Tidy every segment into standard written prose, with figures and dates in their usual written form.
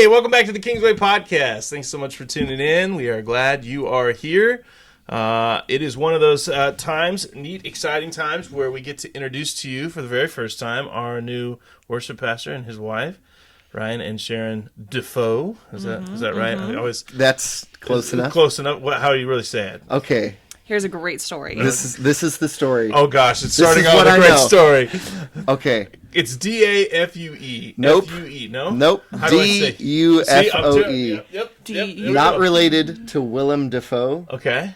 Hey, welcome back to the Kingsway Podcast. Thanks so much for tuning in. We are glad you are here. It is one of those neat, exciting times where we get to introduce to you for the very first time our new worship pastor and his wife, Ryan and Sharon Dufoe. Is that right? Mm-hmm. That's close enough. Close enough. How do you really say it? Okay. Here's a great story. This is the story. Oh gosh, it's starting out with a great story. Okay. It's D-A-F-U-E. Nope. F-U-E, no? Nope. How do I say? D-U-F-O-E. Yep. Not related to Willem Dafoe. Okay.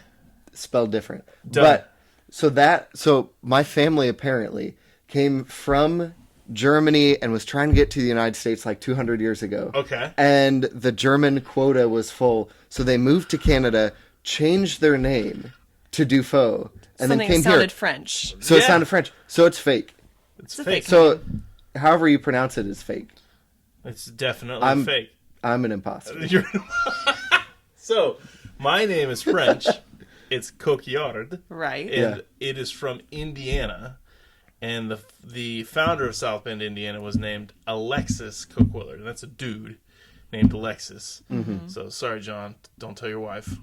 Spelled different. Done. But so my family apparently came from Germany and was trying to get to the United States like 200 years ago. Okay. And the German quota was full, so they moved to Canada, changed their name to Dufoe, and then came sounded here. French. So it sounded French. So it's fake. It's fake. So, however you pronounce it is fake. It's definitely fake. I'm an imposter. So, my name is French. It's Coquillard. Right. And it is from Indiana. And the founder of South Bend, Indiana, was named Alexis Coquillard. And that's a dude named Alexis. Mm-hmm. So, sorry, John. Don't tell your wife.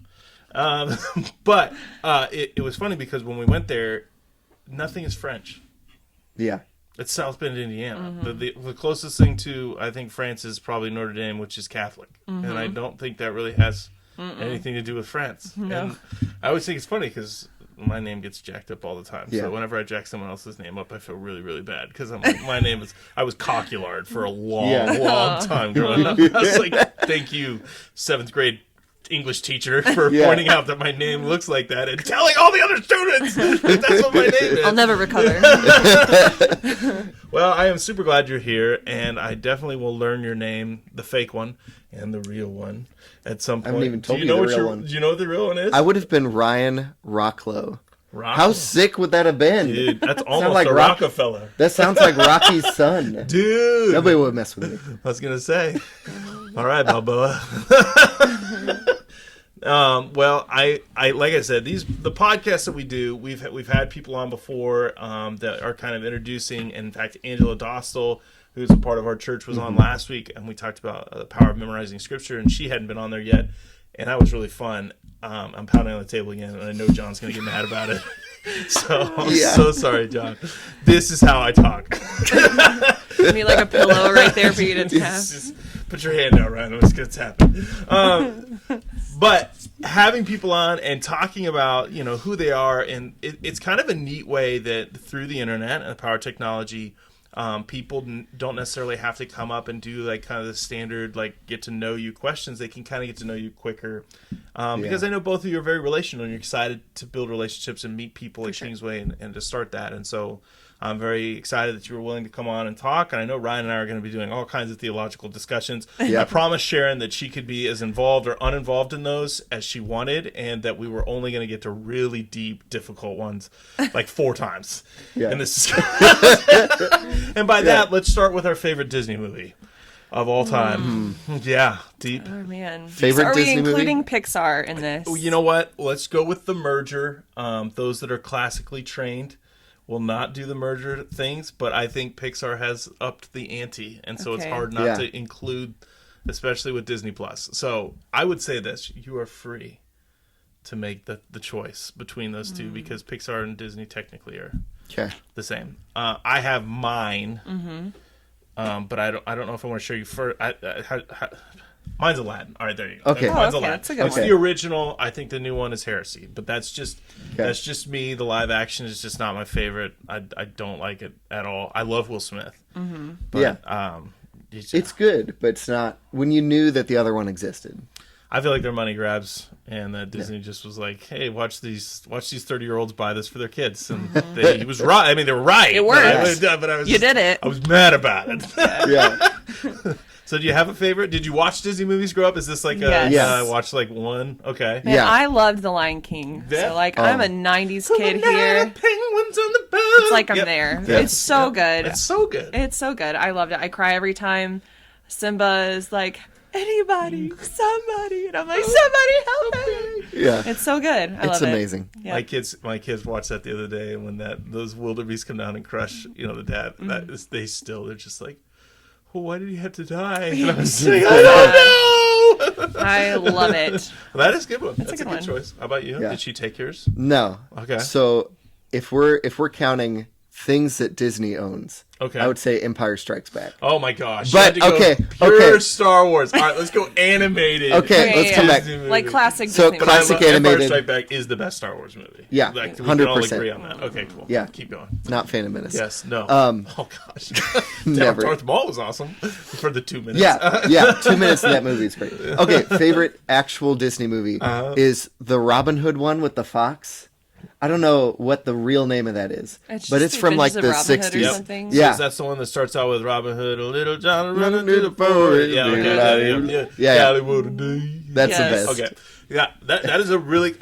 But it was funny because when we went there, nothing is French. Yeah. It's South Bend, Indiana. Mm-hmm. The closest thing to, I think, France is probably Notre Dame, which is Catholic. Mm-hmm. And I don't think that really has anything to do with France. No. And I always think it's funny because my name gets jacked up all the time. Yeah. So whenever I jack someone else's name up, I feel really, really bad. Because I'm like, my name is... I was Coquillard for a long time growing up. I was like, thank you, 7th grade English teacher, for pointing out that my name looks like that and telling all the other students that that's what my name is. I'll never recover. Well, I am super glad you're here, and I definitely will learn your name, the fake one and the real one, at some point. I haven't even told you the real one. Do you know what the real one is? I would have been Ryan Rocklow. How sick would that have been? Dude, that's almost like a Rockefeller. That sounds like Rocky's son. Dude. Nobody would mess with me. I was going to say. All right, Balboa. Well, I like I said, the podcasts that we do, we've had people on before that are kind of introducing. In fact, Angela Dostal, who's a part of our church, was on last week, and we talked about the power of memorizing scripture, and she hadn't been on there yet, and that was really fun. I'm pounding on the table again, and I know John's going to get mad about it. So I'm so sorry, John. This is how I talk. Give me like a pillow right there for you to tap. Just put your hand out, Ryan. I'm just going to tap it. But having people on and talking about, who they are, and it's kind of a neat way that through the internet and the power of technology, people don't necessarily have to come up and do like kind of the standard like get to know you questions. They can kind of get to know you quicker because I know both of you are very relational and you're excited to build relationships and meet people at Kingsway and to start that. And so I'm very excited that you were willing to come on and talk. And I know Ryan and I are going to be doing all kinds of theological discussions. Yeah. I promised Sharon that she could be as involved or uninvolved in those as she wanted, and that we were only going to get to really deep, difficult ones like 4 times. Yeah. And this is and by that, let's start with our favorite Disney movie of all time. Yeah, deep. Oh man, Favorite Are Disney we including movie? Pixar in this? You know what? Let's go with the merger. Those that are classically trained will not do the merger things, but I think Pixar has upped the ante, and so it's hard not to include, especially with Disney Plus. So I would say this: you are free to make the choice between those two, because Pixar and Disney technically are the same. I have mine, but I don't know if I want to show you first. Mine's Aladdin. All right, there you go. Okay. Mine's okay. Aladdin. That's a good It's one. the original. I think the new one is Heresy, but that's just me. The live action is just not my favorite. I don't like it at all. I love Will Smith. But, it's good, but it's not when you knew that the other one existed. I feel like they're money grabs, and that Disney just was like, "Hey, watch these 30-year-olds buy this for their kids," and he was right. I mean, they were right. It worked. But I was You did it. I was mad about it. Yeah. So, do you have a favorite? Did you watch Disney movies grow up? Is this like Yes. watch like one? Okay. Man, Yeah. I loved The Lion King. Yeah. So I'm a '90s kid here. Penguins on the boat. It's like I'm there. Yeah. It's so good. It's so good. It's so good. I loved it. I cry every time Simba is like, anybody, somebody, and I'm like, somebody help me. Yeah. It's so good. I love It's it. amazing. Yeah. My kids watched that the other day, and when those wildebeest come down and crush, the dad, they're just like, well, why did he have to die? And I was like, I don't know. I love it. That is a good one. That's a good one. choice. How about you? Yeah. Did she take yours? No. Okay. So if we're counting things that Disney owns, Okay. I would say Empire Strikes Back. Oh my gosh. But, You had to okay, go pure okay. Star Wars. All right, let's go animated. Okay, let's come back. Disney movie. Like classic So Disney classic movies. animated- Empire Strike Back is the best Star Wars movie. Yeah, Like, we can all 100%. agree on that. Okay, cool. Yeah. Keep going. Not Phantom Menace. Yes. No. Um, oh gosh. never. Darth Maul was awesome for the 2 minutes. Yeah. 2 minutes of that movie is great. Okay, favorite actual Disney movie is the Robin Hood one with the fox. I don't know what the real name of that is, It's but just it's from like Adventures the of Robin Hood or 60s. something. Yeah. That's the one that starts out with Robin Hood, a little John running to to the forest. Yeah, okay. Yeah. Yeah. What a day. That's Yes. the best. Okay. Yeah, that is a really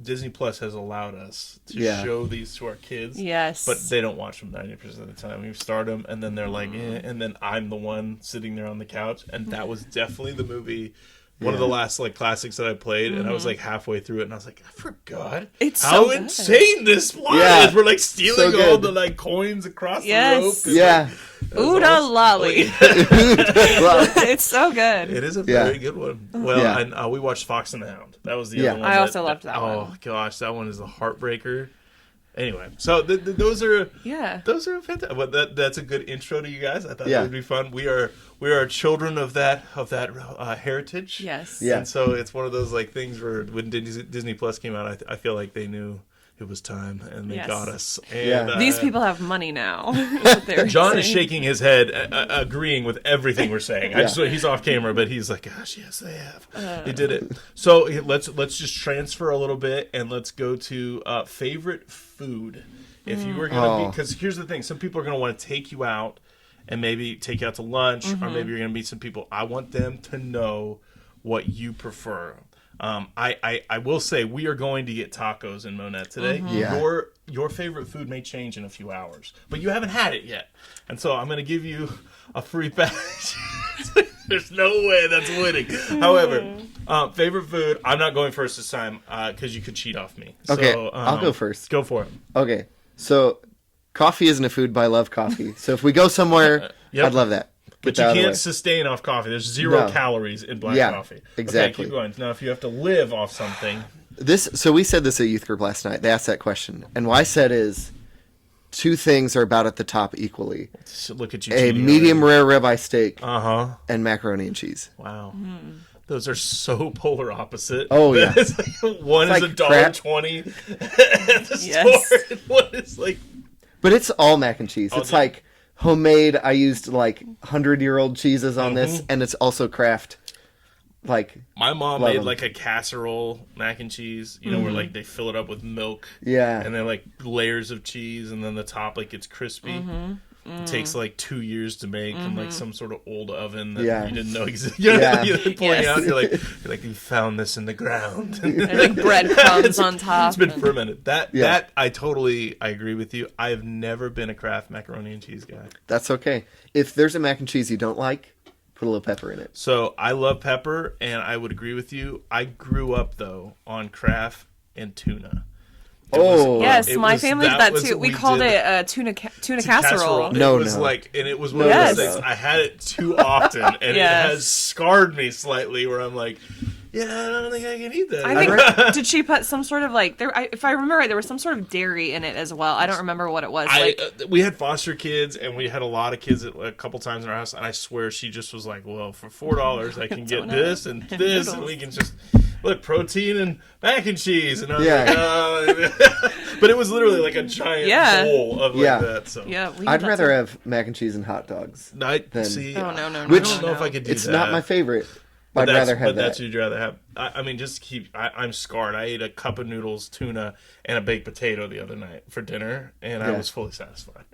Disney Plus has allowed us to Yeah. show these to our kids. Yes. But they don't watch them 90% of the time. We start them, and then they're like, and then I'm the one sitting there on the couch, and that was definitely the movie. One of the last like classics that I played, and I was like halfway through it, and I was like, I forgot It's how so good. insane this plot Yeah. is. We're like stealing So all good. the like coins across Yes. the rope. and, Yeah. Ooda lolly. Well, It's so good. It is a Yeah. very good one. Well, Yeah. and we watched Fox and the Hound. That was the Yeah. other one. I also loved that Oh one. gosh, that one is a heartbreaker. Anyway, so those are Yeah. fantastic. But that's a good intro to you guys. I thought Yeah. that would be fun. We are children of that heritage. Yes. Yeah. And so it's one of those like things where when Disney Plus came out, I feel like they knew it was time and they Yes. got us. And, Yeah. These people have money now. is what they were John is saying. shaking his head, agreeing with everything we're saying. He's off camera, but he's like, "Gosh, yes, they have. They did it." So let's just transfer a little bit and let's go to favorite food. If you were gonna be, because here's the thing: some people are gonna want to take you out and maybe take you out to lunch, or maybe you're gonna meet some people. I want them to know what you prefer. I will say we are going to get tacos in Monette today. Yeah. Your favorite food may change in a few hours, but you haven't had it yet, and so I'm going to give you a free package. There's no way that's winning. However, favorite food. I'm not going first this time because you could cheat off me. Okay, So, I'll go first. Go for it. okay, so coffee isn't a food, but I love coffee. So if we go somewhere, Yep. I'd love that. But Get that out you of the can't way. sustain off coffee. There's 0 No. calories in black Yeah, coffee. exactly. Okay, keep going. Now, if you have to live off something, So we said this at youth group last night. They asked that question, and what I said is, 2 things are about at the top equally: look at you. a cheating medium rare ribeye steak already. and macaroni and cheese. Wow. Those are so polar opposite. Oh, yeah. It's like, one It's is like crap. $1.20 at the Yes. store, and one is like But it's all mac and cheese. It's yeah. like homemade. I used like 100-year-old cheeses on this, and it's also craft. Like, my mom Love made 'em. like a casserole mac and cheese, you know, where like they fill it up with milk, yeah, and then like layers of cheese, and then the top like gets crispy. It takes like 2 years to make in like some sort of old oven that Yeah. you didn't know existed. You know, Yeah. you're pulling Yes. out, you're like you found this in the ground. And like breadcrumbs on top. It's been fermented. That Yeah. I agree with you. I have never been a Kraft macaroni and cheese guy. that's okay. If there's a mac and cheese you don't like, put a little pepper in it. So I love pepper, and I would agree with you. I grew up though on Kraft and tuna. Yes, It my was- family did that that was- too. We we called did- it tuna casserole. No, it was no. like, and it was one Yes. of those things. I had it too often, and Yes. it has scarred me slightly. Where I'm like, yeah, I don't think I can eat that. I think did she put some sort of like there? If I remember right, there was some sort of dairy in it as well. I don't remember what it was. We had foster kids, and we had a lot of kids a couple times in our house. And I swear, she just was like, "Well, for $4, I can get this and this, and we can just look protein and mac and cheese." And I was like, but it was literally like a giant bowl of like that. So yeah, we I'd did that rather too. have mac and cheese and hot dogs. I see. Oh, no. I Which- don't know if I could do It's that. not my favorite. But I'd rather have But that. that's what you'd rather have. I mean, just keep. I'm scarred. I ate a cup of noodles, tuna, and a baked potato the other night for dinner, and I Yeah. was fully satisfied.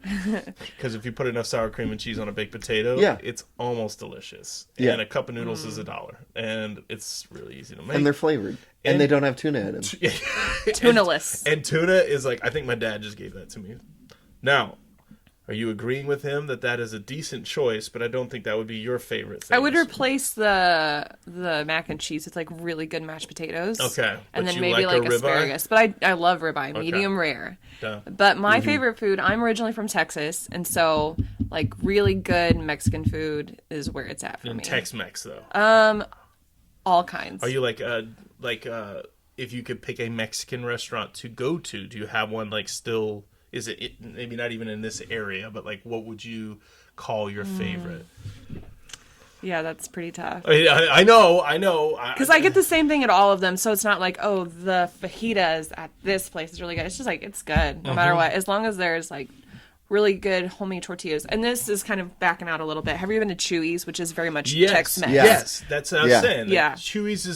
Because if you put enough sour cream and cheese on a baked potato, Yeah. it's almost delicious. Yeah. And a cup of noodles is $1, and it's really easy to make. And they're flavored. And- And they don't have tuna in them. Tunaless. And tuna is like, I think my dad just gave that to me. Now, Are you agreeing with him that is a decent choice, but I don't think that would be your favorite thing? I would replace the mac and cheese with like really good mashed potatoes. Okay. And But then you maybe like like a ribeye? asparagus. But I love ribeye, medium rare. Duh. But my favorite food, I'm originally from Texas, and so like really good Mexican food is where it's at for me. Tex-Mex though. All kinds. Are you like if you could pick a Mexican restaurant to go to, do you have one like still? Is it maybe not even in this area, but like what would you call your favorite? Yeah, that's pretty tough. I know. Because I get the same thing at all of them, so it's not like, oh, the fajitas at this place is really good. It's just like, it's good no matter what. As long as there's like really good homemade tortillas. And this is kind of backing out a little bit. Have you been to Chewy's, which is very much Tex-Mex? Yes, that's what I was saying. Yeah. Chewy's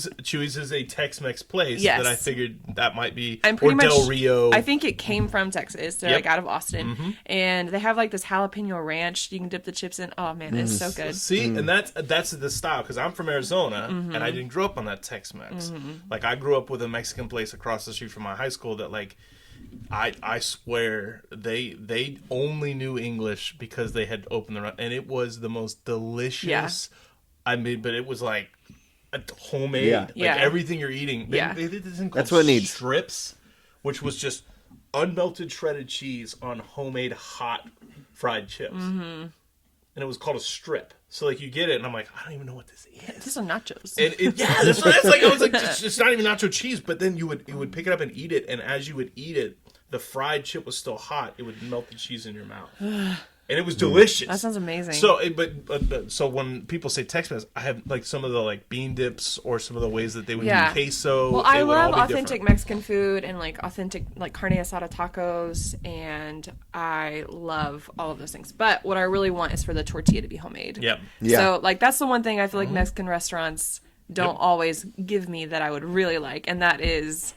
is a Tex-Mex place Yes. that I figured that might be, I'm pretty or much, Del Rio. I think it came from Texas. They're like out of Austin. And they have like this jalapeno ranch you can dip the chips in. Oh man, it's so good. See, and that's the style, because I'm from Arizona and I didn't grow up on that Tex-Mex. Like I grew up with a Mexican place across the street from my high school that like I swear they only knew English because they had opened their, and it was the most delicious. Yeah. I mean, but it was like homemade. Yeah. Like Yeah. everything you're eating. They did this thing called That's what it needs. strips, which was just unmelted shredded cheese on homemade hot fried chips. And it was called a strip. So like you get it, and I'm like, I don't even know what this is. These are nachos. And that's like I was like, it's not even nacho cheese. But then you would pick it up and eat it, and as you would eat it, the fried chip was still hot. It would melt the cheese in your mouth, and it was delicious. That sounds amazing. So, but so when people say Tex-Mex, I have like some of the like bean dips or some of the ways that they would do queso. Well, I they would all love be authentic different. Mexican food and like authentic like carne asada tacos, and I love all of those things. But what I really want is for the tortilla to be homemade. Yep. Yeah. So like that's the one thing I feel like Mexican restaurants don't always give me that I would really like, and that is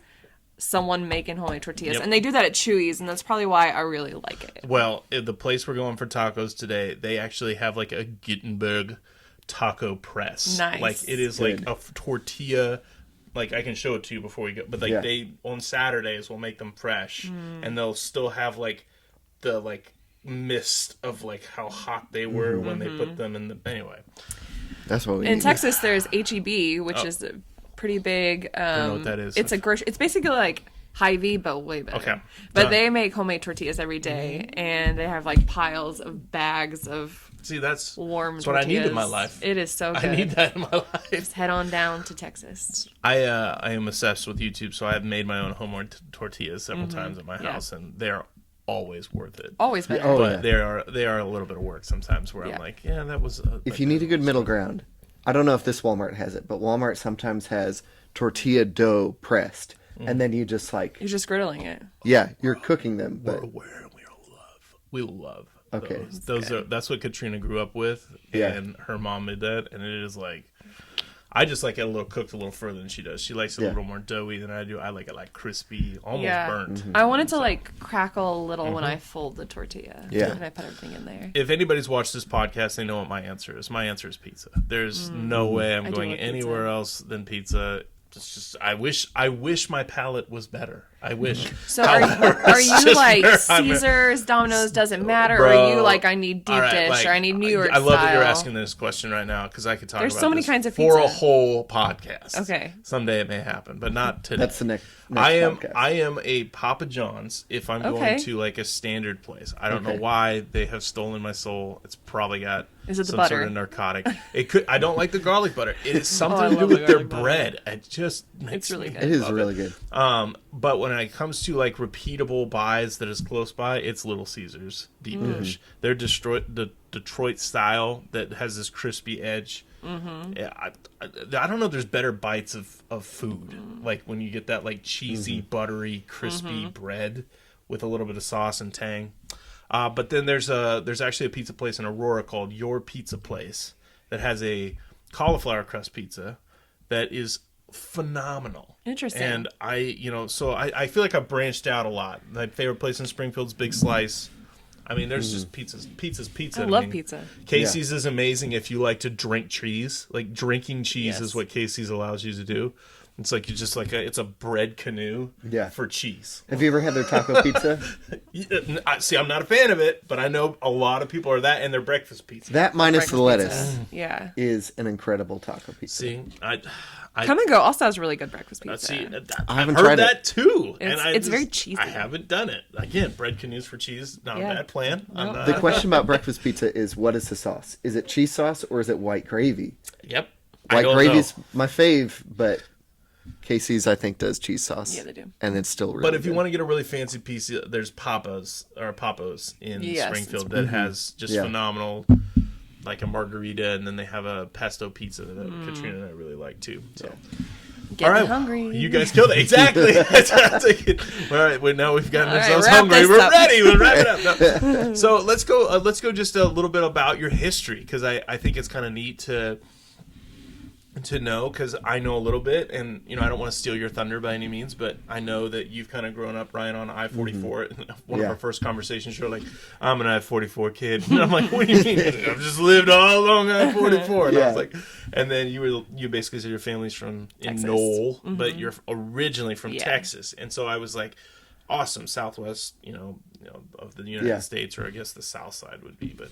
someone making homemade tortillas. Yep. And they do that at Chewy's, and that's probably why I really like it. Well, at the place we're going for tacos today, they actually have like a Gittenberg taco press. Nice. Like it is Good. like a tortilla. Like I can show it to you before we go. But like they on Saturdays will make them fresh, and they'll still have like the like mist of like how hot they were when they put them in the anyway. That's what we In need. Texas, there's HEB, which is a pretty big. I don't know what that is. Mm-hmm. It's basically like Hy-Vee, but way better. Okay. But Done. they make homemade tortillas every day, and they have like piles of bags of See, that's warm what I tortillas. need in my life. It is so good. I need that in my life. Just head on down to Texas. I am obsessed with YouTube, so I've made my own homemade tortillas several times at my Yeah. house, and they're always worth it. Always better. Oh, But yeah. they are a little bit of work sometimes where Yeah. I'm like, yeah, that was. If you need a good middle ground, I don't know if this Walmart has it, but Walmart sometimes has tortilla dough pressed, and then you just like, You're just griddling it. yeah, you're cooking them. we're But aware, we love. Okay. those are that's what Katrina grew up with, Yeah. and her mom did that, and it is like. I just like it a little cooked a little further than she does. She likes it a little more doughy than I do. I like it like crispy, almost burnt. I want it to like crackle a little when I fold the tortilla. Yeah. And I put everything in there. If anybody's watched this podcast, they know what my answer is. My answer is pizza. There's no way I'm I do going love pizza. anywhere else than pizza. It's just I wish my palate was better. I wish. So are you just like where I'm at. Caesars, Domino's, doesn't matter? Or Bro. are you like I need deep All right, dish like, or I need New York I love that you're style? asking this question right now because I could talk There's about so many this kinds of for a pizza. whole podcast. Okay. Someday it may happen, but not today. that's the next podcast. I am a Papa John's if I'm Okay. going to like a standard place. I don't know why they have stolen my soul. It's probably got Is it the some butter? sort of narcotic. It could. I don't like the garlic butter. It is something I to do love with the their garlic butter. bread. It just makes It's really me good. It is love really good. But when it comes to like repeatable buys that is close by, it's Little Caesars deep dish. They're the Detroit style that has this crispy edge. Yeah, I don't know if there's better bites of food. Like when you get that like cheesy, buttery, crispy bread with a little bit of sauce and tang. But then there's actually a pizza place in Aurora called Your Pizza Place that has a cauliflower crust pizza that is phenomenal. Interesting. And I feel like I've branched out a lot. My favorite place in Springfield's Big Slice. I mean, there's just pizza. I love pizza. Casey's is amazing if you like to drink cheese. Like drinking cheese Yes. is what Casey's allows you to do. It's like it's a bread canoe Yeah. for cheese. Have you ever had their taco pizza? See, I'm not a fan of it, but I know a lot of people are that and their breakfast pizza. That minus the Breakfast lettuce pizza. Yeah. is an incredible taco pizza. See, I Come and Go also has really good breakfast pizza. see. I I've haven't heard tried it. that too, It's very cheesy. I haven't done it. Again, bread canoes for cheese, not Yeah. a bad plan. I'm not- The question about breakfast pizza is, what is the sauce? Is it cheese sauce or is it white gravy? Yep. I White don't gravy's know. my fave, but Casey's, I think, does cheese sauce. Yeah, they do. And it's still really But if you good. want to get a really fancy piece, there's Papa's in Yes, Springfield that has just Yeah. phenomenal, like a margarita, and then they have a pesto pizza that Katrina and I really like too. So, Getting all right, hungry. you guys killed it exactly. All right, well, now we've gotten All right, ourselves wrap hungry. this We're up. ready. We'll wrap it up. No. So let's go. Let's go just a little bit about your history, because I think it's kind of neat to know, because I know a little bit, and I don't want to steal your thunder by any means, but I know that you've kind of grown up, Ryan, on I-44. One of Yeah. our first conversations, you're like, I'm an I-44 kid, and I'm like, what do you mean? I've just lived all along I-44, and I Yeah. was like, and then you basically said your family's from in Texas. Knoll, but you're originally from Yeah. Texas, and so I was like, awesome, Southwest, of the United Yeah. States, or I guess the South side would be, but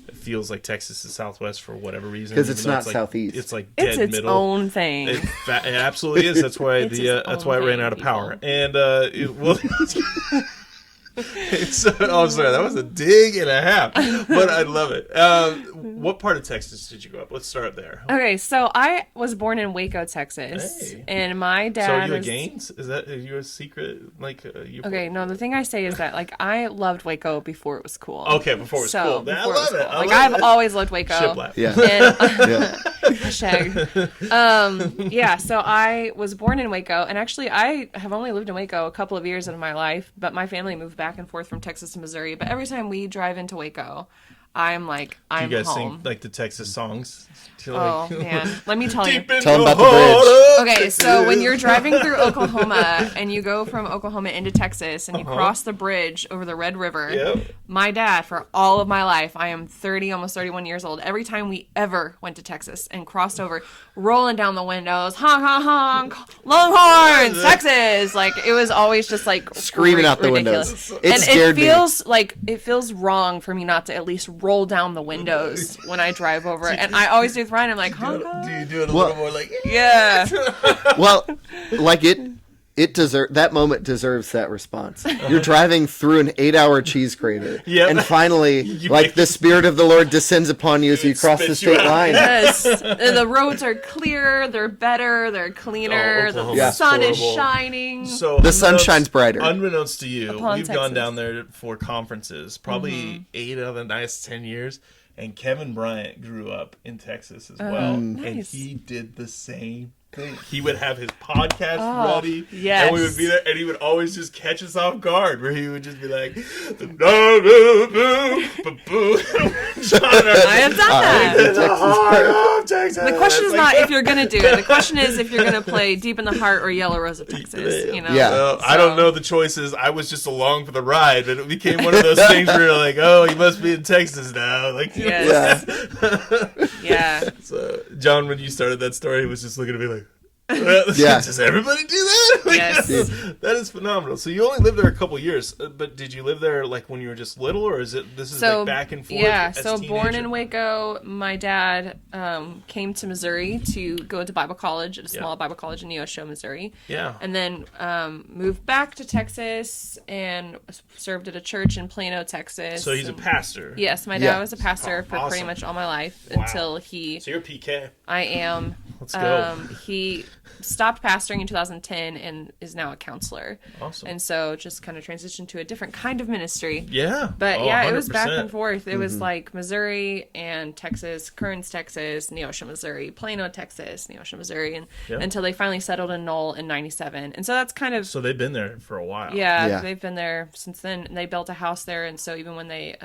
it feels like Texas is Southwest for whatever reason. 'Cause it's even though not like, Southeast. It's like dead It's its middle. own thing. It absolutely is. That's why It's its that's own why it ran thing, out of people. power. And oh, sorry, that was a dig and a half, but I love it. What part of Texas did you grow up? Let's start there. Okay, so I was born in Waco, Texas, Hey. and my So dad are you a was... Gaines? Are you a secret? Okay, no, the thing I say is that, like, I loved Waco before it was cool. Okay, before it was cool. I before it love was it. cool. I Like, love I've it. always loved Waco. Shiplap. Yeah. And, Yeah. hashtag. Yeah, so I was born in Waco, and actually I have only lived in Waco a couple of years of my life, but my family moved back and forth from Texas to Missouri. But every time we drive into Waco, I'm like, I'm You guys home. sing like the Texas songs? Oh, man. Let me tell you. Deep in Tell 'em the about the bridge. heart of Okay, so when you're Texas. driving through Oklahoma and you go from Oklahoma into Texas and you cross the bridge over the Red River, Yep. my dad, for all of my life, I am 30, almost 31 years old, every time we ever went to Texas and crossed over, rolling down the windows, honk, honk, honk, Longhorns, Texas, like, it was always just like Screaming out the ridiculous. windows. It And scared it me. feels like, it feels wrong for me not to at least roll down the windows when I drive over it. And I always do with Ryan, I'm like, honk, honk. Do you do it a Well- little more like? Yeah. Well, like that moment deserves that response. You're driving through an 8-hour cheese crater, Yep. and finally, like the Spirit of the Lord descends upon you as you cross the spits you state out. line. Yes, and the roads are clear, they're better, they're cleaner, Oh, the Oklahoma's sun is horrible. shining. So The sun shines brighter. Unbeknownst to you, Upon we've gone Texas. down there for conferences, probably 8 of the last 10 years. And Kevin Bryant grew up in Texas as well, and nice. he did the same thing. He would have his podcast Oh, ready, yes. and we would be there, and he would always just catch us off guard, where he would just be like, I have done that. the heart of Texas. The question is Like, not if you're gonna do it. The question is if you're gonna play Deep in the Heart or Yellow Rose of Texas. You know. Yeah. Well, I don't know the choices. I was just along for the ride, but it became one of those things where you're like, "Oh, you must be in Texas now." Like, Yes. Yeah. So, John, when you started that story, he was just looking at me like, Yeah. Does everybody do that? Like, Yes. that is phenomenal. So you only lived there a couple years, but did you live there like when you were just little, or is it like back and forth? Yeah, as so a born teenager? in Waco, my dad came to Missouri to go to Bible college at a small Bible college in Neosho, Missouri. Yeah. And then moved back to Texas and served at a church in Plano, Texas. So he's a And- pastor. Yes, my dad Yeah. was a pastor for pretty Awesome. much all my life Wow. until he. So you're a PK. I am. Let's go. He stopped pastoring in 2010 and is now a counselor. Awesome. And so just kind of transitioned to a different kind of ministry. Yeah. But Oh, yeah, it was back 100%. and forth. It was like Missouri and Texas, Kearns, Texas, Neosho, Missouri, Plano, Texas, Neosho, Missouri, and Yep. until they finally settled in Knoll in '97. And so that's kind of So they've been there for a while. yeah, Yeah. they've been there since then. And they built a house there, and so even when they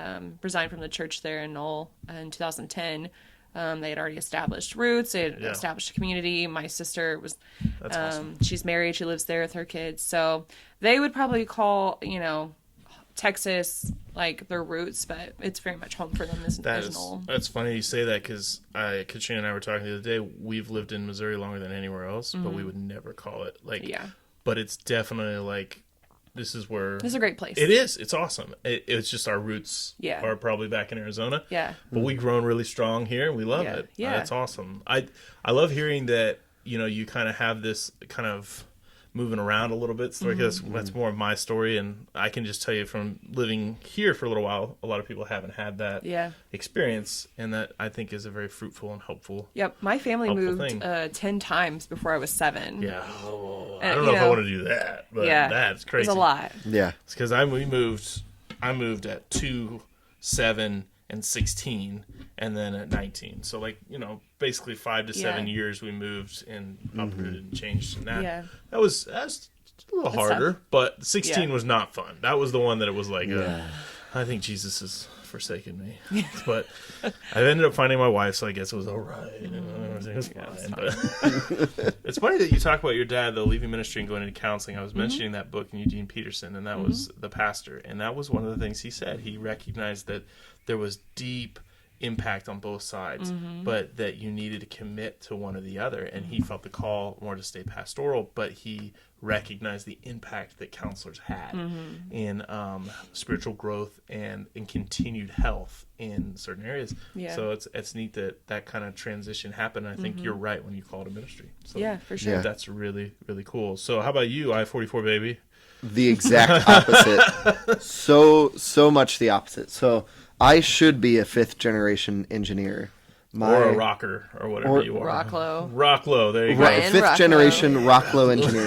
resigned from the church there in Knoll in 2010. They had already established roots. They had established a community. My sister was, That's awesome. she's married. She lives there with her kids. So they would probably call, Texas, like their roots, but it's very much home for them as missional. That's funny you say that because Katrina and I were talking the other day. We've lived in Missouri longer than anywhere else, but we would never call it like. Yeah. But it's definitely like. This is a great place. It is. It's awesome. It's just our roots are probably back in Arizona. Yeah. But we've grown really strong here, and we love it. Yeah. It's awesome. I love hearing that, you kind of have this kind of moving around a little bit story, because that's more of my story, and I can just tell you from living here for a little while, a lot of people haven't had that experience, and that I think is a very fruitful and helpful. Yep. My family moved 10 times before I was 7. Yeah. I don't know if I want to do that, but that's crazy. It's a lot. Yeah. It's because I moved at 2, 7, and 16, and then at 19. So basically 5 to 7 years we moved and uprooted and changed. And that was a little harder, but 16 was not fun. That was the one that it was like, I think Jesus has forsaken me. But I ended up finding my wife, so I guess it was all right. Everything was fine. But it's funny that you talk about your dad, though, leaving ministry and going into counseling. I was mentioning that book in Eugene Peterson, and that was The Pastor. And that was one of the things he said. He recognized that there was deep impact on both sides, but that you needed to commit to one or the other. And he felt the call more to stay pastoral, but he recognized the impact that counselors had in spiritual growth and in continued health in certain areas. Yeah. So it's neat that kind of transition happened. I think you're right when you call it a ministry. So for sure. That's really, really cool. So how about you, I-44 baby? The exact opposite. So much the opposite. So I should be a 5th generation engineer. Or a rocker, or whatever you are. Rocklow, there you go. Right, 5th generation Rocklow engineer.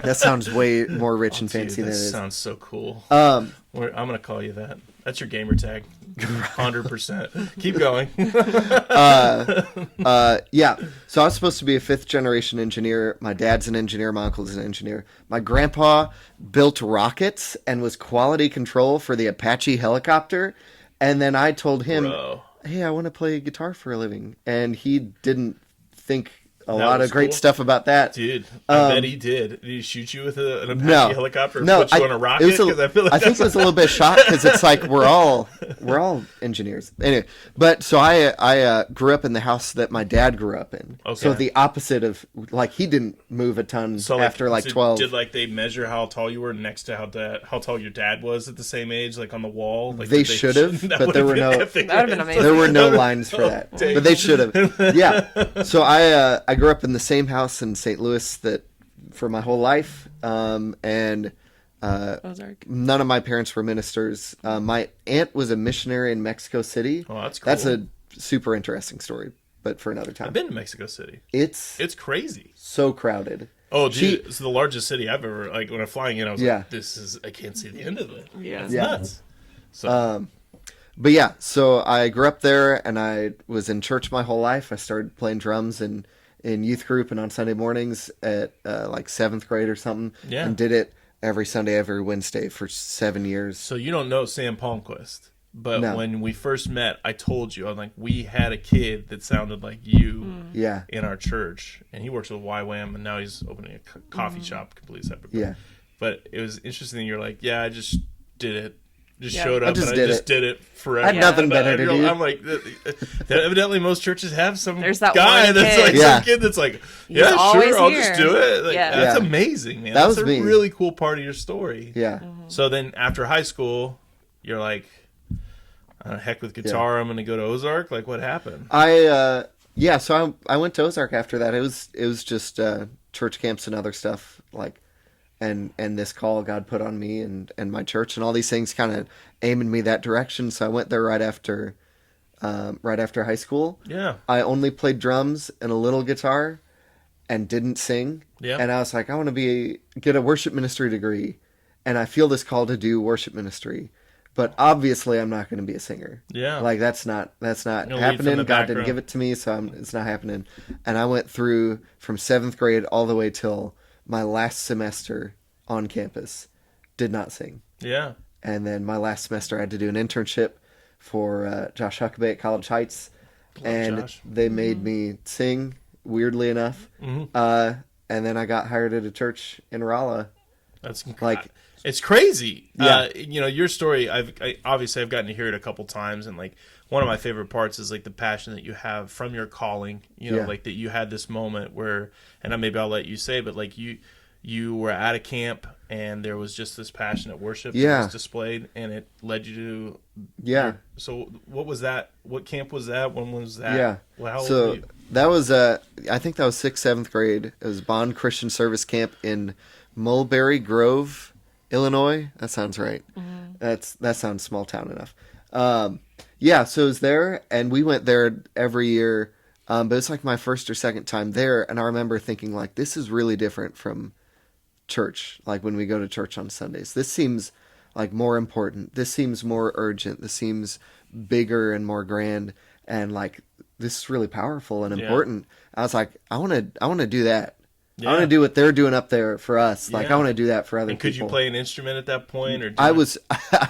That sounds way more rich and fancy than it is. That sounds so cool. I'm going to call you that. That's your gamer tag. 100%. Keep going. So I was supposed to be a 5th generation engineer. My dad's an engineer. My uncle's an engineer. My grandpa built rockets and was quality control for the Apache helicopter. And then I told him, hey, I want to play guitar for a living. And he didn't think a lot of great stuff about that. Dude, I bet he did. Did he shoot you with an Apache helicopter and put you on a rocket? I think it was a little bit shot because it's like we're all engineers. Anyway, but so I grew up in the house that my dad grew up in. Okay. So the opposite of, like, he didn't move a ton after 12. Did they measure how tall you were next to how tall your dad was at the same age, like on the wall? Like, they should have, but there were no. That would have been amazing. There were no lines for that, but they should have. Yeah. So I grew up in the same house in St. Louis that for my whole life, and Ozark. None of my parents were ministers. My aunt was a missionary in Mexico City. Oh, that's cool. That's a super interesting story, but for another time. I've been to Mexico City. It's crazy. So crowded. Oh, dude, it's the largest city I've ever, like, when I'm flying in, I was like, I can't see the end of it. Yeah. It's nuts. So. But yeah, so I grew up there, and I was in church my whole life. I started playing drums in youth group and on Sunday mornings at like 7th grade or something. Yeah. And did it every Sunday, every Wednesday for 7 years. So you don't know Sam Palmquist, but when we first met, I told you, I'm like, we had a kid that sounded like you in our church, and he works with YWAM, and now he's opening a coffee shop completely separate. Yeah. But it was interesting that you're like, I just did it. Showed up and I just did it forever. I had nothing better to do. I'm like, evidently most churches have some There's that guy that's like some kid that's like, sure, I'll just do it. Like, that's amazing, man. That's a really cool part of your story. Yeah. So then after high school, you're like, heck with guitar, I'm going to go to Ozark. Like, what happened? So I went to Ozark after that. It was just church camps and other stuff, like. And this call God put on me and my church and all these things kind of aiming me that direction. So I went there right after high school. Yeah. I only played drums and a little guitar and didn't sing. Yeah. And I was like, I want to get a worship ministry degree. And I feel this call to do worship ministry. But obviously I'm not going to be a singer. Yeah. Like that's not happening. God didn't give it to me, so it's not happening. And I went through from 7th grade all the way till my last semester on campus, did not sing. Yeah. And then my last semester I had to do an internship for Josh Huckabee at College Heights. They made me sing, weirdly enough. Mm-hmm. And then I got hired at a church in Rolla That's Like, it's crazy. Yeah. Your story. Obviously I've gotten to hear it a couple times, and like one of my favorite parts is like the passion that you have from your calling. Like that you had this moment where, and maybe I'll let you say, but like you were at a camp and there was just this passionate worship that was displayed, and it led you to so what was that? What camp was that? When was that? Yeah. Well, how old so were you? that was I think that was 6th, 7th grade. It was Bond Christian Service Camp in Mulberry Grove, Illinois. That sounds right. That sounds small town enough. So it was there, and we went there every year. But it's like my first or second time there, and I remember thinking like, this is really different from church. Like when we go to church on Sundays, this seems like more important. This seems more urgent. This seems bigger and more grand, and like this is really powerful and important. I was like, I want to do that. I want to do what they're doing up there for us. Like I want to do that for other people. Could you play an instrument at that point, or I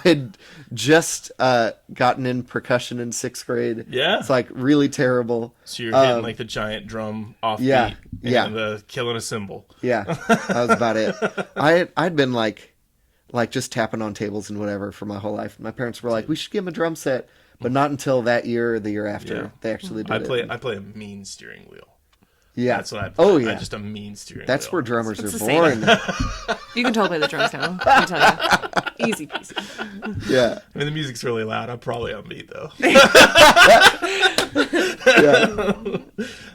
had just gotten in percussion in 6th grade. Yeah, it's like really terrible. So you're hitting like the giant drum off beat, and killing a cymbal. Yeah, that was about it. I'd been like just tapping on tables and whatever for my whole life. My parents were like, we should give him a drum set, but not until that year or the year after they actually did it. I play a mean steering wheel. Yeah. That's what I play. Oh, yeah. Just a mean steering That's wheel. where drummers are born. You can totally play the drums now. Let me tell you. Easy peasy. Yeah. I mean, the music's really loud. I'm probably on beat, though.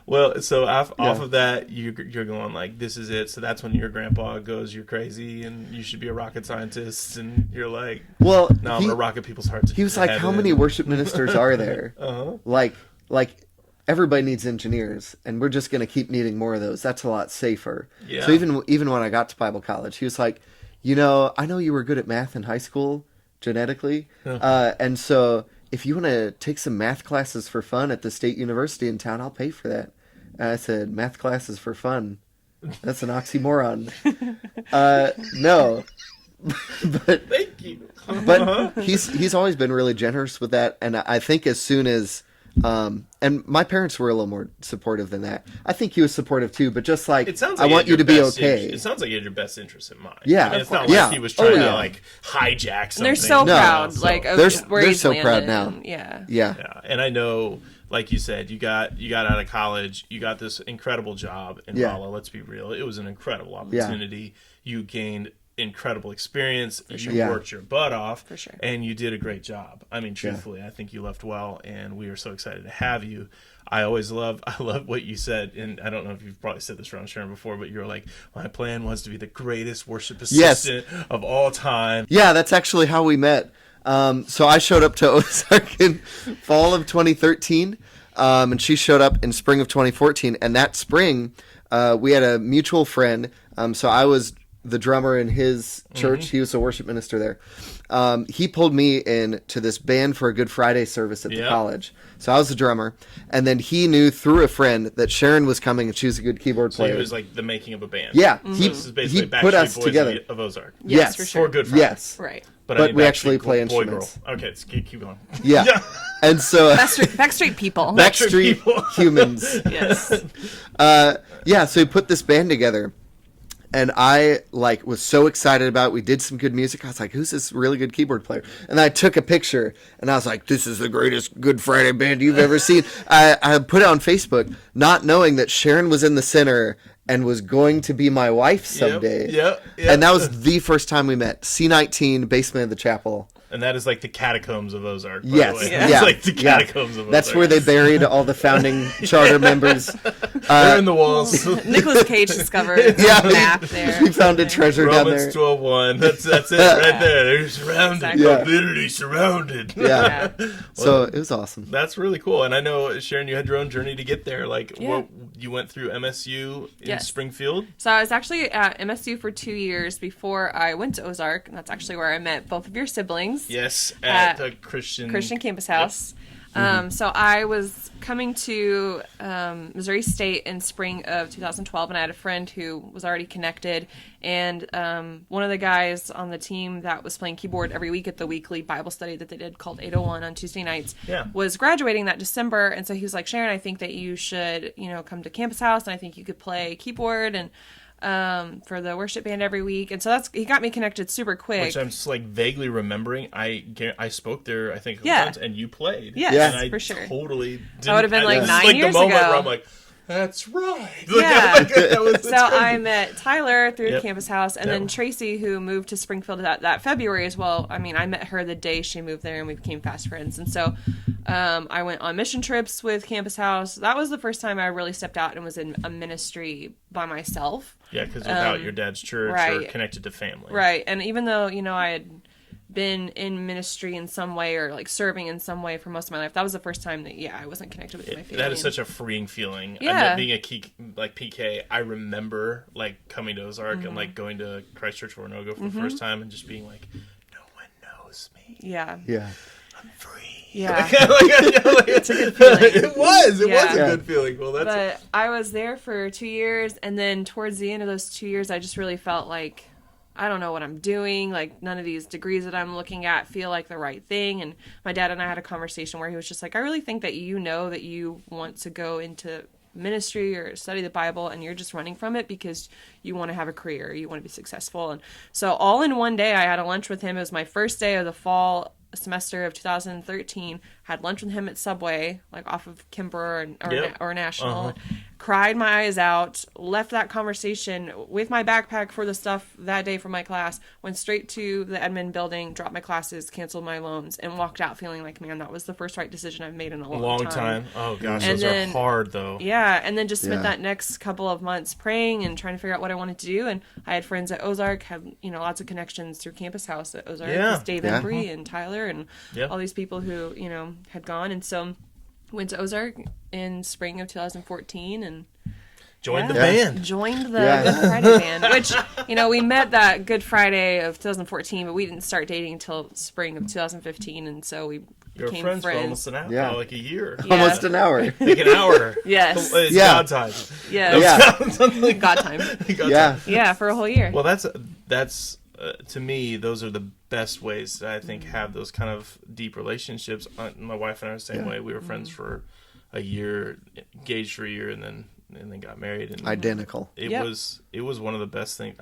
Well, so off of that, you're going like, this is it. So that's when your grandpa goes, you're crazy and you should be a rocket scientist. And you're like, well, no, I'm going to rocket people's hearts. He was like, how many worship ministers are there? Like everybody needs engineers, and we're just going to keep needing more of those. That's a lot safer. Yeah. So even when I got to Bible college, he was like, I know you were good at math in high school, genetically, and so if you want to take some math classes for fun at the state university in town, I'll pay for that. And I said, math classes for fun? That's an oxymoron. No. But thank you. But he's always been really generous with that, and I think as soon as and my parents were a little more supportive than that. I think he was supportive too, but just like, I want you to be okay. It sounds like you had your best interest in mind. Yeah, I mean, it's not like he was trying to like hijack something. They're so proud, they're so proud now. Yeah. And I know, like you said, you got out of college, you got this incredible job in Rolla. Let's be real, it was an incredible opportunity. You gained incredible experience. You worked your butt off, for sure, and you did a great job. I mean, truthfully, I think you left well, and we are so excited to have you. I love what you said, and I don't know if you've probably said this around Sharon before, but you're like, my plan was to be the greatest worship assistant of all time. Yeah, that's actually how we met. So I showed up to Ozark in fall of 2013, and she showed up in spring of 2014, and that spring, we had a mutual friend, so I was the drummer in his church. He was a worship minister there. He pulled me in to this band for a Good Friday service at the college. So I was the drummer. And then he knew through a friend that Sharon was coming and she was a good keyboard player. So he was like the making of a band. Yeah. This is basically he put us Boys together. Of Ozark. Yes, for sure. For Good Friday. Yes. Right. But we actually play instruments. Girl. Okay, let's keep going. Yeah. And so Backstreet people. Backstreet humans. Yes. So he put this band together. And I was so excited about it. We did some good music. I was like, who's this really good keyboard player? And I took a picture and I was like, this is the greatest Good Friday band you've ever seen. I put it on Facebook, not knowing that Sharon was in the center and was going to be my wife someday. Yep. And that was the first time we met. C19, basement of the chapel. And that is like the catacombs of Ozark. Yes. By the way. It's like the catacombs of Ozark. That's where they buried all the founding charter members. They're in the walls. Nicolas Cage discovered a map there. He found a treasure down there. Romans 12:1. That's it right there. They're surrounded. Exactly. Literally surrounded. Yeah. So it was awesome. That's really cool. And I know, Sharon, you had your own journey to get there. You went through MSU in Springfield? So I was actually at MSU for 2 years before I went to Ozark. And that's actually where I met both of your siblings. Yes, at the Christian Campus House. Yep. So I was coming to Missouri State in spring of 2012, and I had a friend who was already connected, and one of the guys on the team that was playing keyboard every week at the weekly Bible study that they did called 801 on Tuesday nights was graduating that December, and so he was like, Sharon, I think that you should, come to Campus House, and I think you could play keyboard, and for the worship band every week. And so he got me connected super quick. Which I'm just like vaguely remembering. I spoke there, I think, a couple Yeah. times, and you played. Yes, and I for sure. Totally didn't. That would have been like this 9 is like years the moment ago. where I'm like, that's right. Yeah. That's So I crazy. met Tyler through Yep. Campus House, and Yep. then Tracy, who moved to Springfield that February as well. I mean, I met her the day she moved there, and we became fast friends. And so I went on mission trips with Campus House. That was the first time I really stepped out and was in a ministry by myself. Yeah, because without your dad's church, right. you're connected to family. Right. And even though, I had been in ministry in some way or like serving in some way for most of my life, that was the first time that I wasn't connected with my family. That is such a freeing feeling. Yeah. And being a key, like PK, I remember like coming to Ozark and like going to Christ Church Roanoke for the first time and just being like, no one knows me. Yeah. I'm free. Yeah. It's a good feeling. It was a Yeah. good feeling. Well, that's But I was there for 2 years, and then towards the end of those 2 years, I just really felt like I don't know what I'm doing. Like, none of these degrees that I'm looking at feel like the right thing. And my dad and I had a conversation where he was just like, I really think that that you want to go into ministry or study the Bible, and you're just running from it because you want to have a career, you want to be successful. And so all in one day, I had a lunch with him. It was my first day of the fall semester of 2013. Had lunch with him at Subway, like off of Kimber or National. Cried my eyes out, left that conversation with my backpack for the stuff that day from my class, went straight to the admin building, dropped my classes, canceled my loans, and walked out feeling like, man, that was the first right decision I've made in a long time. Oh gosh, And those then, are hard though. Yeah, and then just spent Yeah. that next couple of months praying and trying to figure out what I wanted to do. And I had friends at Ozark, had lots of connections through Campus House at Ozark, Yeah. with Dave Yeah. Embry and Tyler and Yeah. all these people who had gone. And so went to Ozark in spring of 2014 and Joined the Yeah. band. joined the Yeah. Good Friday band, which, we met that Good Friday of 2014, but we didn't start dating until spring of 2015, and so we You were became friends friends. for almost an hour. Yeah. Like a year. Yeah. Almost an hour. Like an hour. Yes. It's Yeah. God time. Yes. Yeah. Something like God time. God Yeah. time. Yeah, for a whole year. Well, that's to me, those are the best ways that I think have those kind of deep relationships. My wife and I are the same way. We were friends for a year, engaged for a year, and then got married. And Identical. it Yep. was one of the best things.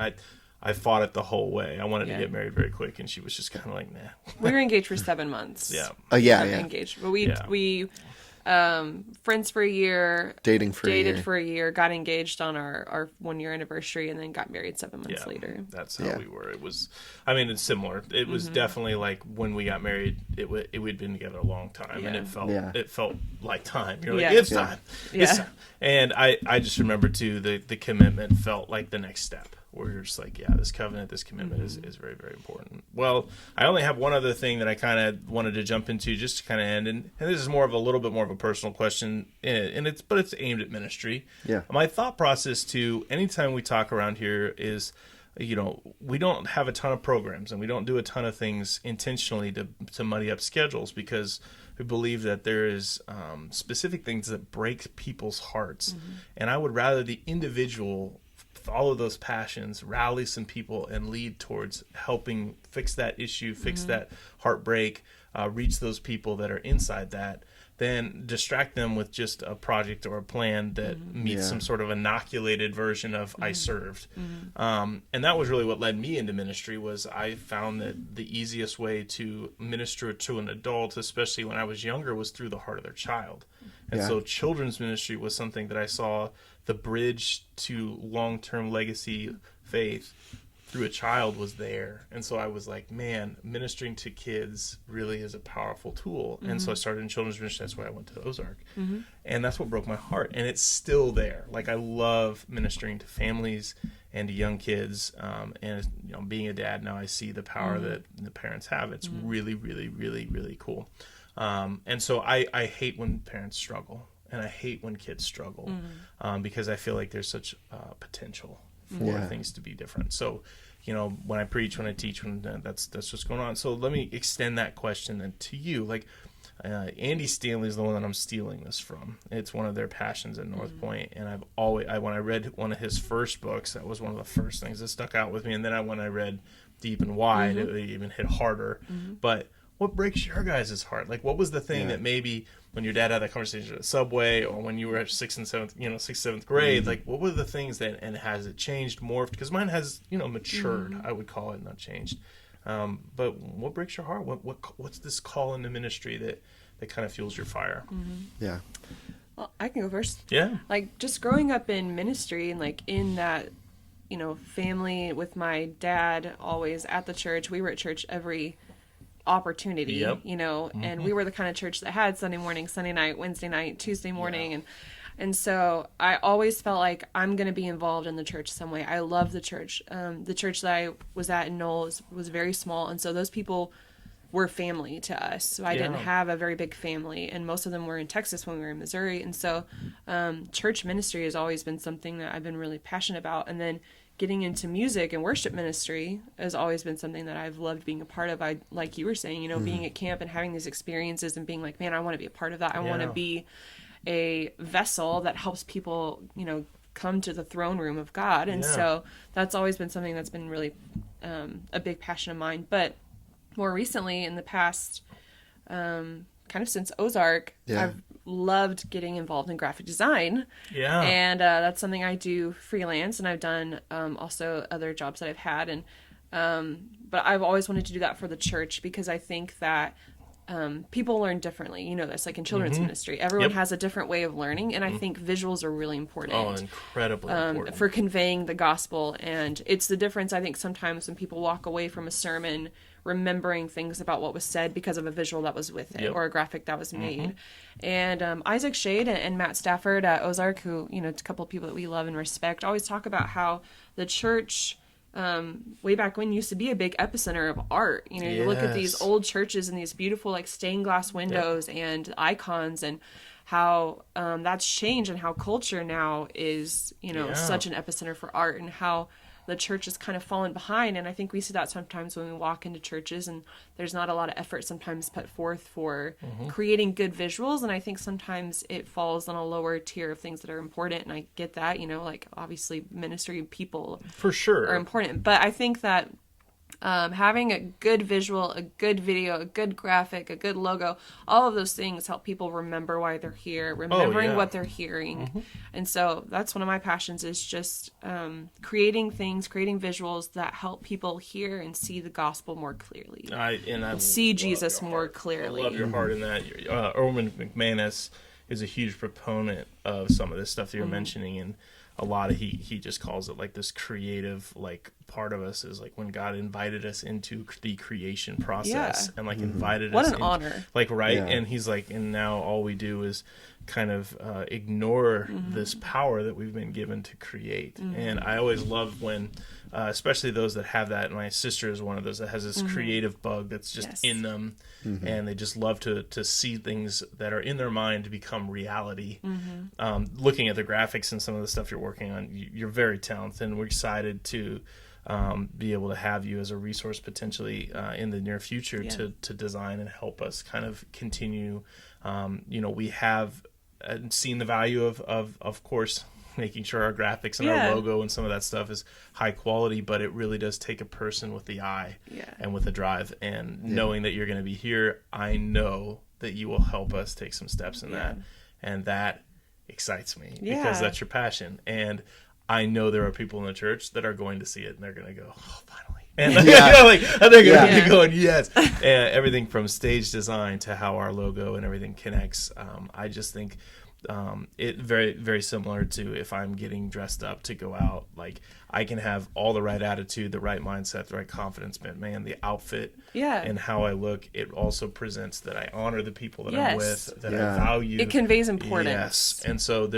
I fought it the whole way. I wanted Yeah. to get married very quick, and she was just kind of like, nah. We were engaged for 7 months. Yeah. Yeah, Not yeah. engaged, but we Yeah. friends for a year, Dating for dated a year. for a year, got engaged on our 1 year anniversary, and then got married 7 months later. That's how Yeah. we were. It was, I mean, it's similar. It was definitely like when we got married, we'd been together a long time, and Yeah. it felt like time. You're like, Yeah. it's Yeah. time. Yeah. It's time. And I just remember too, the commitment felt like the next step, where you're just like, yeah, this covenant, this commitment is very, very important. Well, I only have one other thing that I kind of wanted to jump into just to kind of end, and this is a little bit more of a personal question, and it's aimed at ministry. Yeah. My thought process too, anytime we talk around here is, we don't have a ton of programs, and we don't do a ton of things intentionally to muddy up schedules, because we believe that there is specific things that break people's hearts. And I would rather the individual follow those passions, rally some people, and lead towards helping fix that issue, fix that heartbreak, reach those people that are inside that, than distract them with just a project or a plan that meets some sort of inoculated version of I served. And that was really what led me into ministry. Was I found that the easiest way to minister to an adult, especially when I was younger, was through the heart of their child. And so children's ministry was something that I saw the bridge to long-term legacy faith through a child was there. And so I was like, man, ministering to kids really is a powerful tool. And so I started in children's ministry. That's why I went to Ozark. And that's what broke my heart. And it's still there. Like, I love ministering to families and to young kids. And being a dad now, I see the power that the parents have. It's really, really, really, really cool. And so I hate when parents struggle, and I hate when kids struggle, because I feel like there's such potential for things to be different. So, when I preach, when I teach, that's what's going on. So let me extend that question then to you. Like, Andy Stanley is the one that I'm stealing this from. It's one of their passions at North Point, and when I read one of his first books, that was one of the first things that stuck out with me. And then when I read Deep and Wide, it even hit harder. But what breaks your guys' heart? Like, what was the thing that maybe when your dad had that conversation at Subway, or when you were at sixth, seventh grade, like, what were the things that, and has it changed, morphed? Because mine has, matured, I would call it, not changed. But what breaks your heart? What's this call into ministry that kind of fuels your fire? Yeah. Well, I can go first. Yeah. Like, just growing up in ministry and, like, in that, family with my dad always at the church. We were at church every opportunity, and we were the kind of church that had Sunday morning, Sunday night, Wednesday night, Tuesday morning. And so I always felt like I'm going to be involved in the church some way. I love the church. The church that I was at in Knowles was very small. And so those people were family to us. So I didn't have a very big family, and most of them were in Texas when we were in Missouri. And so church ministry has always been something that I've been really passionate about. And then getting into music and worship ministry has always been something that I've loved being a part of. I, like you were saying, being at camp and having these experiences and being like, man, I want to be a part of that. I want to be a vessel that helps people, come to the throne room of God. And so that's always been something that's been really a big passion of mine. But more recently, in the past, kind of since Ozark, I've loved getting involved in graphic design. Yeah. And that's something I do freelance, and I've done also other jobs that I've had. And but I've always wanted to do that for the church, because I think that people learn differently. This, like in children's ministry, everyone has a different way of learning, and I think visuals are really important. Oh, incredibly important for conveying the gospel. And it's the difference, I think, sometimes when people walk away from a sermon remembering things about what was said because of a visual that was with it or a graphic that was made. And Isaac Shade and Matt Stafford at Ozark, who, it's a couple of people that we love and respect, always talk about how the church way back when used to be a big epicenter of art. You look at these old churches and these beautiful, like, stained glass windows and icons, and how that's changed, and how culture now is, such an epicenter for art, and how the church has kind of fallen behind. And I think we see that sometimes when we walk into churches, and there's not a lot of effort sometimes put forth for creating good visuals. And I think sometimes it falls on a lower tier of things that are important. And I get that, like, obviously ministry people for sure are important. But I think that having a good visual, a good video, a good graphic, a good logo, all of those things help people remember why they're here, remembering what they're hearing. And so that's one of my passions, is just creating visuals that help people hear and see the gospel more clearly. I see Jesus more clearly. I love your heart in that. Erwin McManus is a huge proponent of some of this stuff that you're mentioning, and a lot of he just calls it like this creative, like, part of us is like when God invited us into the creation process and like invited us. What an honor. Like, right. Yeah. And he's like, and now all we do is kind of ignore this power that we've been given to create. And I always love when, especially those that have that. And my sister is one of those that has this creative bug that's just in them. And they just love to see things that are in their mind to become reality. Looking at the graphics and some of the stuff you're working on, you're very talented, and we're excited to be able to have you as a resource potentially in the near future to design and help us kind of continue. We have seen the value of course, making sure our graphics and our logo and some of that stuff is high quality, but it really does take a person with the eye and with the drive, and knowing that you're going to be here, I know that you will help us take some steps in that, and that excites me because that's your passion. And I know there are people in the church that are going to see it and they're going to go, oh, finally. And they're going to be going, yes. And everything from stage design to how our logo and everything connects. I just think it very, very similar to if I'm getting dressed up to go out. Like, I can have all the right attitude, the right mindset, the right confidence, but man, the outfit and how I look, it also presents that I honor the people that I'm with, that I value. It conveys importance. Yes. And so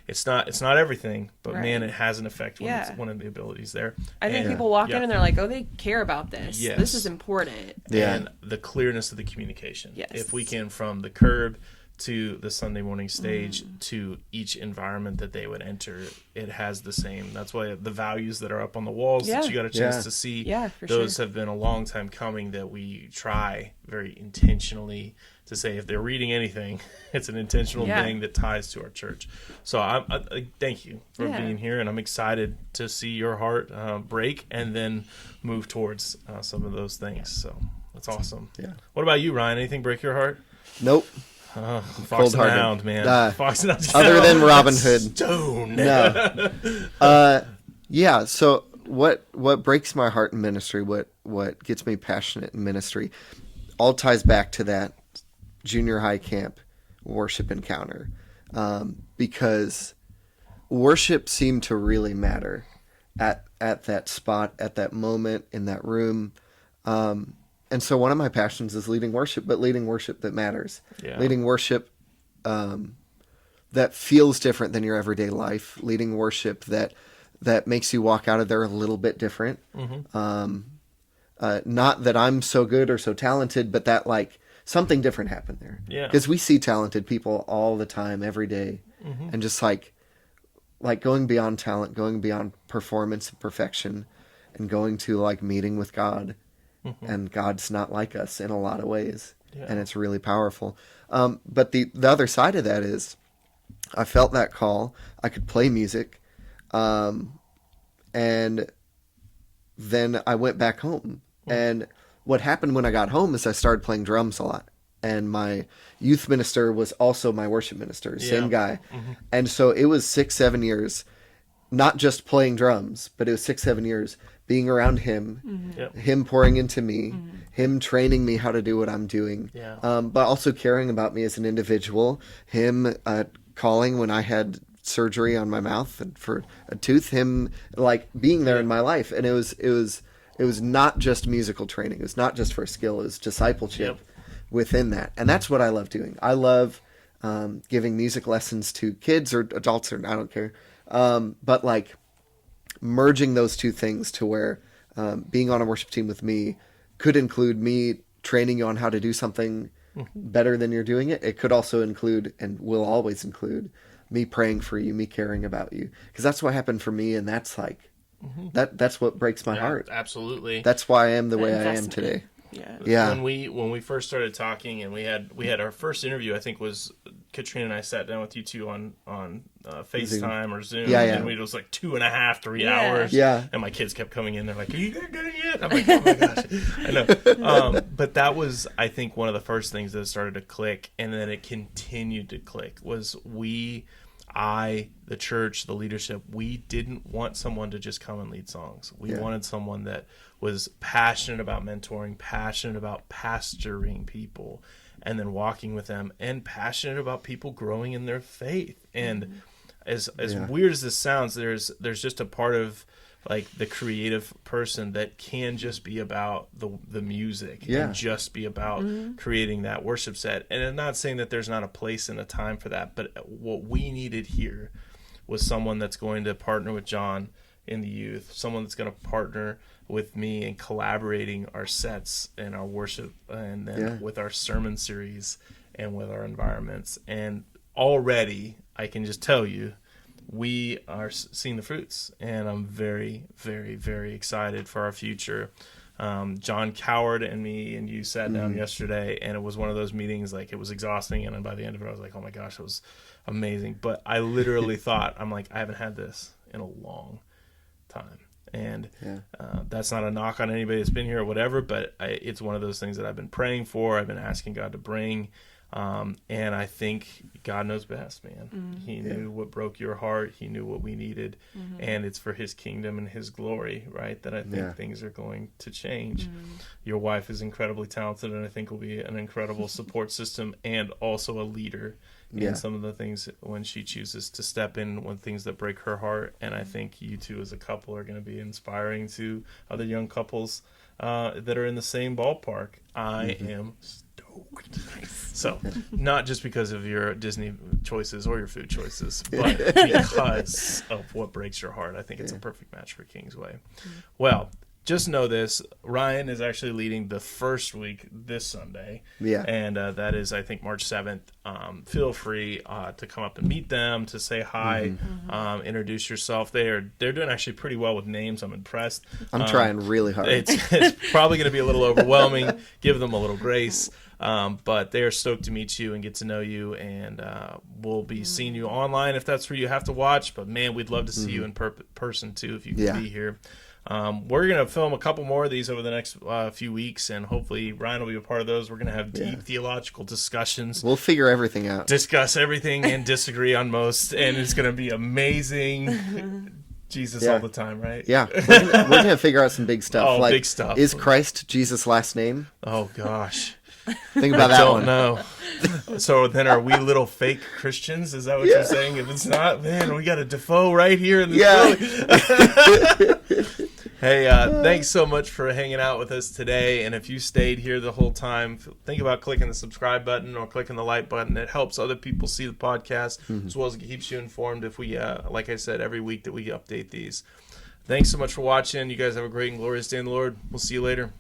it's not everything, but man, it has an effect when it's one of the abilities there. I think people walk in and they're like, oh, they care about this. Yes. This is important. Yeah. And the clearness of the communication. Yes. If we can, from the curb to the Sunday morning stage to each environment that they would enter, it has the same. That's why the values that are up on the walls that you got a chance to see, those have been a long time coming, that we try very intentionally to say, if they're reading anything, it's an intentional thing that ties to our church. So I thank you for being here, and I'm excited to see your heart break and then move towards some of those things. So That's awesome. Yeah. What about you, Ryan? Anything break your heart? Nope. Fox and Cold-hearted. Hound, man. Fox and Hound. Other than Robin Hood. Stone. No. Yeah. So what breaks my heart in ministry, what gets me passionate in ministry, all ties back to that junior high camp worship encounter, because worship seemed to really matter at that spot, at that moment, in that room. And so one of my passions is leading worship, but leading worship that matters. Yeah. Leading worship that feels different than your everyday life. Leading worship that makes you walk out of there a little bit different. Mm-hmm. Not that I'm so good or so talented, but that like something different happened there. Yeah. Because we see talented people all the time, every day. Mm-hmm. And just like going beyond talent, going beyond performance and perfection, and going to like meeting with God. Mm-hmm. And God's not like us in a lot of ways. Yeah. And it's really powerful. But the other side of that is I felt that call. I could play music. And then I went back home. Mm-hmm. And what happened when I got home is I started playing drums a lot. And my youth minister was also my worship minister, same guy. Mm-hmm. And so it was 6-7 years, not just playing drums, but it was 6-7 years being around him, mm-hmm. Yep. Him pouring into me, mm-hmm. him training me how to do what I'm doing, but also caring about me as an individual, him calling when I had surgery on my mouth and for a tooth, him like being there in my life. And it was not just musical training. It was not just for skill. It was discipleship within that. And that's what I love doing. I love giving music lessons to kids or adults, or I don't care. But like merging those two things to where being on a worship team with me could include me training you on how to do something better than you're doing it. It could also include, and will always include, me praying for you, me caring about you. Because that's what happened for me, and that's like, that's what breaks my heart. Absolutely. That's why I am the way I am today. Yeah. When we first started talking, and we had our first interview, I think was Katrina and I sat down with you two on FaceTime or Zoom, and it was like 2.5, 3 hours. Yeah. And my kids kept coming in. They're like, "Are you getting it yet?" I'm like, "Oh my gosh, I know." But that was, I think, one of the first things that started to click, and then it continued to click. Was the church, the leadership, we didn't want someone to just come and lead songs. We wanted someone that was passionate about mentoring, passionate about pastoring people, and then walking with them, and passionate about people growing in their faith. And as weird as this sounds, there's just a part of like the creative person that can just be about the music and just be about creating that worship set. And I'm not saying that there's not a place and a time for that, but what we needed here was someone that's going to partner with John in the youth, someone that's going to partner with me in collaborating our sets and our worship, and then with our sermon series and with our environments. And already I can just tell you, we are seeing the fruits, and I'm very, very, very excited for our future. John Coward and me and you sat down yesterday, and it was one of those meetings, like, it was exhausting, and then by the end of it I was like, oh my gosh, it was amazing. But I literally thought, I'm like, I haven't had this in a long time. And that's not a knock on anybody that's been here or whatever, but it's one of those things that I've been praying for, I've been asking God to bring. And I think God knows best, man. He knew what broke your heart. He knew what we needed. And it's for his kingdom and his glory, right? That I think things are going to change. Your wife is incredibly talented, and I think will be an incredible support system and also a leader in some of the things when she chooses to step in when things that break her heart. And I think you two as a couple are going to be inspiring to other young couples that are in the same ballpark. I am stoked. So, not just because of your Disney choices or your food choices, but because of what breaks your heart. I think it's a perfect match for Kingsway. Well, just know this, Ryan is actually leading the first week this Sunday. And that is, I think, March 7th. Feel free to come up and meet them, to say hi, introduce yourself. They're doing actually pretty well with names. I'm impressed. I'm trying really hard. It's probably going to be a little overwhelming. Give them a little grace. But they are stoked to meet you and get to know you, and we'll be seeing you online if that's where you have to watch. But man, we'd love to see you in person too if you can be here. We're going to film a couple more of these over the next few weeks, and hopefully Ryan will be a part of those. We're going to have deep theological discussions. We'll figure everything out. Discuss everything and disagree on most, and it's going to be amazing. Jesus all the time, right? Yeah. We're gonna figure out some big stuff. Oh, like, big stuff. Is Christ Jesus' last name? Oh, gosh. Think about I that don't one. know. So then are we little fake Christians? Is that what you're saying? If it's not, man, we got a Dufoe right here in this building. Hey, thanks so much for hanging out with us today. And if you stayed here the whole time, think about clicking the subscribe button or clicking the like button. It helps other people see the podcast, as well as it keeps you informed if we, like I said, every week that we update these. Thanks so much for watching. You guys have a great and glorious day in the Lord. We'll see you later.